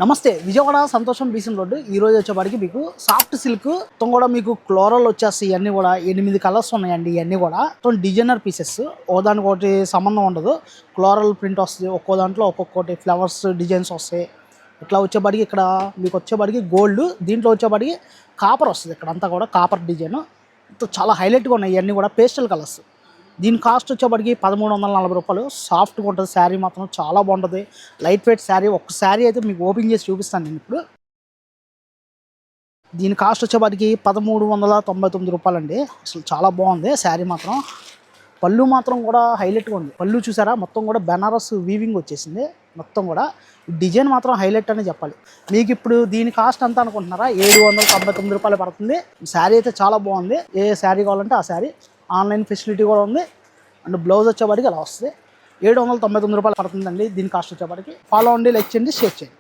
నమస్తే విజయవాడ సంతోషం బీసన్ రోడ్డు ఈ రోజు వచ్చేపాటికి మీకు సాఫ్ట్ సిల్క్ మొత్తం కూడా మీకు ఫ్లోరల్ వచ్చేస్తాయి. ఇవన్నీ కూడా 8 కలర్స్ ఉన్నాయండి. ఇవన్నీ కూడా మొత్తం డిజైనర్ పీసెస్, ఓ దానికి ఒకటి సంబంధం ఉండదు. ఫ్లోరల్ ప్రింట్ వస్తుంది, ఒక్కో దాంట్లో ఒక్కొక్కటి ఫ్లవర్స్ డిజైన్స్ వస్తాయి. ఇట్లా వచ్చేపాటికి ఇక్కడ మీకు వచ్చేపాటికి గోల్డ్, దీంట్లో వచ్చేపాటికి కాపర్ వస్తుంది. ఇక్కడ అంతా కూడా కాపర్ డిజైన్ చాలా హైలైట్గా ఉన్నాయి. ఇవన్నీ కూడా పేస్టల్ కలర్స్. దీని కాస్ట్ వచ్చేప్పటికి 1340 రూపాయలు. సాఫ్ట్గా ఉంటుంది శారీ, మాత్రం చాలా బాగుంటుంది. Light weight sari. ఒక్క శారీ అయితే మీకు ఓపెన్ చేసి చూపిస్తాను నేను ఇప్పుడు. దీని కాస్ట్ వచ్చేప్పటికి 1399 రూపాయలు అండి. అసలు చాలా బాగుంది శారీ మాత్రం. పళ్ళు మాత్రం కూడా హైలైట్గా ఉంది. పళ్ళు చూసారా, మొత్తం కూడా బెనారస్ వీవింగ్ వచ్చేసింది. మొత్తం కూడా డిజైన్ మాత్రం హైలైట్ అనే చెప్పాలి. మీకు ఇప్పుడు దీని కాస్ట్ ఎంత అనుకుంటున్నారా? 799 రూపాయలు పడుతుంది. శారీ అయితే చాలా బాగుంది. ఏ శారీ కావాలంటే ఆ శారీ, ఆన్లైన్ ఫెసిలిటీ కూడా ఉంది. అండ్ బ్లౌజ్ వచ్చేవాడికి అలా వస్తుంది. 799 రూపాయలు పడుతుందండి దీని కాస్ట్ వచ్చేవాడికి. ఫాలో అండి, లైక్ చేయండి, షేర్ చేయండి.